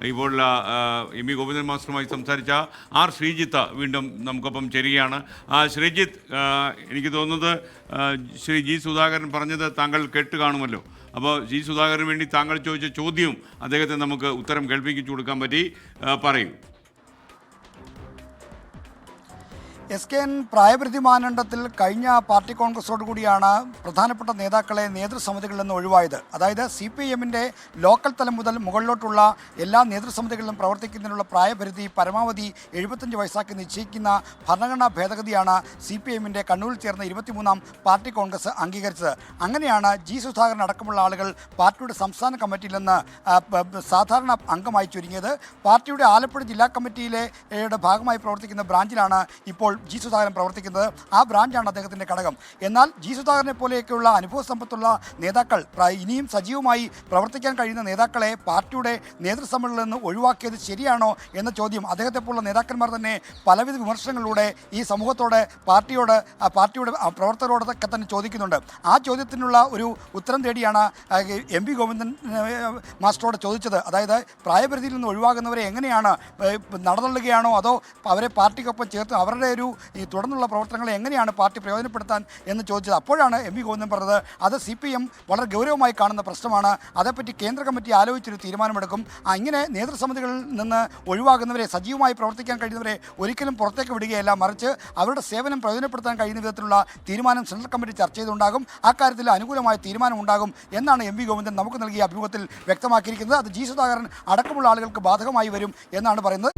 ഇപ്പോൾ M V Govindan മാസ്റ്ററുമായി സംസാരിച്ച R Sreejith വീണ്ടും നമുക്കൊപ്പം ചേരുകയാണ്. ശ്രീജിത്ത്, എനിക്ക് തോന്നുന്നത് ശ്രീ ജി സുധാകരൻ പറഞ്ഞത് താങ്കൾ കേട്ട് കാണുമല്ലോ. അപ്പോൾ ജി സുധാകരന് വേണ്ടി താങ്കൾ ചോദിച്ച ചോദ്യവും അദ്ദേഹത്തെ നമുക്ക് ഉത്തരം കേൾപ്പിച്ചു കൊടുക്കാൻ പറ്റി. പറയൂ. SKN പ്രായപരിധി മാനദണ്ഡത്തിൽ കഴിഞ്ഞ പാർട്ടി കോൺഗ്രസോട് കൂടിയാണ് പ്രധാനപ്പെട്ട നേതാക്കളെ നേതൃസമിതികളിൽ നിന്ന് ഒഴിവായത്. അതായത് CPIMൻ്റെ ലോക്കൽ തലം മുതൽ മുകളിലോട്ടുള്ള എല്ലാ നേതൃസമിതികളിലും പ്രവർത്തിക്കുന്നതിനുള്ള പ്രായപരിധി പരമാവധി 75 വയസ്സാക്കി നിശ്ചയിക്കുന്ന ഭരണഘടനാ ഭേദഗതിയാണ് CPIMൻ്റെ കണ്ണൂരിൽ ചേർന്ന 23ാം പാർട്ടി കോൺഗ്രസ് അംഗീകരിച്ചത്. അങ്ങനെയാണ് ജി സുധാകരൻ അടക്കമുള്ള ആളുകൾ പാർട്ടിയുടെ സംസ്ഥാന കമ്മിറ്റിയിൽ നിന്ന് സാധാരണ അംഗമായി ചുരുങ്ങിയത്. പാർട്ടിയുടെ ആലപ്പുഴ ജില്ലാ കമ്മിറ്റിയിലെ ഭാഗമായി പ്രവർത്തിക്കുന്ന ബ്രാഞ്ചിലാണ് ഇപ്പോൾ ജി സുധാകരൻ പ്രവർത്തിക്കുന്നത്. ആ ബ്രാഞ്ചാണ് അദ്ദേഹത്തിൻ്റെ ഘടകം. എന്നാൽ ജി സുധാകരനെ പോലെയൊക്കെയുള്ള അനുഭവ സമ്പത്തുള്ള നേതാക്കൾ, ഇനിയും സജീവമായി പ്രവർത്തിക്കാൻ കഴിയുന്ന നേതാക്കളെ പാർട്ടിയുടെ നേതൃസമിതിയിൽ നിന്ന് ഒഴിവാക്കിയത് ശരിയാണോ എന്ന ചോദ്യം അദ്ദേഹത്തെപ്പോലുള്ള നേതാക്കന്മാർ തന്നെ പലവിധ വിമർശനങ്ങളിലൂടെ ഈ സമൂഹത്തോട്, പാർട്ടിയുടെ പ്രവർത്തകരോടൊക്കെ തന്നെ ചോദിക്കുന്നുണ്ട്. ആ ചോദ്യത്തിനുള്ള ഒരു ഉത്തരം തേടിയാണ് എം വി ഗോവിന്ദൻ മാസ്റ്ററോട് ചോദിച്ചത്. അതായത് പ്രായപരിധിയിൽ നിന്ന് ഒഴിവാകുന്നവരെ എങ്ങനെയാണ് നടന്നുള്ളുകയാണോ അതോ അവരെ പാർട്ടിക്കൊപ്പം ചേർത്ത് അവരുടെ ഈ തുടർന്നുള്ള പ്രവർത്തനങ്ങളെ എങ്ങനെയാണ് പാർട്ടി പ്രയോജനപ്പെടുത്താൻ എന്ന് ചോദിച്ചത്. അപ്പോഴാണ് എം വി ഗോവിന്ദൻ പറഞ്ഞത് അത് CPM വളരെ ഗൗരവമായി കാണുന്ന പ്രശ്നമാണ്, അതേപ്പറ്റി കേന്ദ്ര കമ്മിറ്റി ആലോചിച്ചൊരു തീരുമാനമെടുക്കും. ഇങ്ങനെ നേതൃസമിതികളിൽ നിന്ന് ഒഴിവാകുന്നവരെ, സജീവമായി പ്രവർത്തിക്കാൻ കഴിയുന്നവരെ ഒരിക്കലും പുറത്തേക്ക് വിടുകയല്ല, മറിച്ച് അവരുടെ സേവനം പ്രയോജനപ്പെടുത്താൻ കഴിയുന്ന വിധത്തിലുള്ള തീരുമാനം സെൻട്രൽ കമ്മിറ്റി ചർച്ച ചെയ്തുണ്ടാകും. അക്കാര്യത്തിൽ അനുകൂലമായ തീരുമാനം ഉണ്ടാകും എന്നാണ് എം വി ഗോവിന്ദൻ നമുക്ക് നൽകിയ അഭിമുഖത്തിൽ വ്യക്തമാക്കിയിരിക്കുന്നത്. അത് ജി സുധാകരൻ അടക്കമുള്ള ആളുകൾക്ക് ബാധകമായി വരും എന്നാണ് പറയുന്നത്.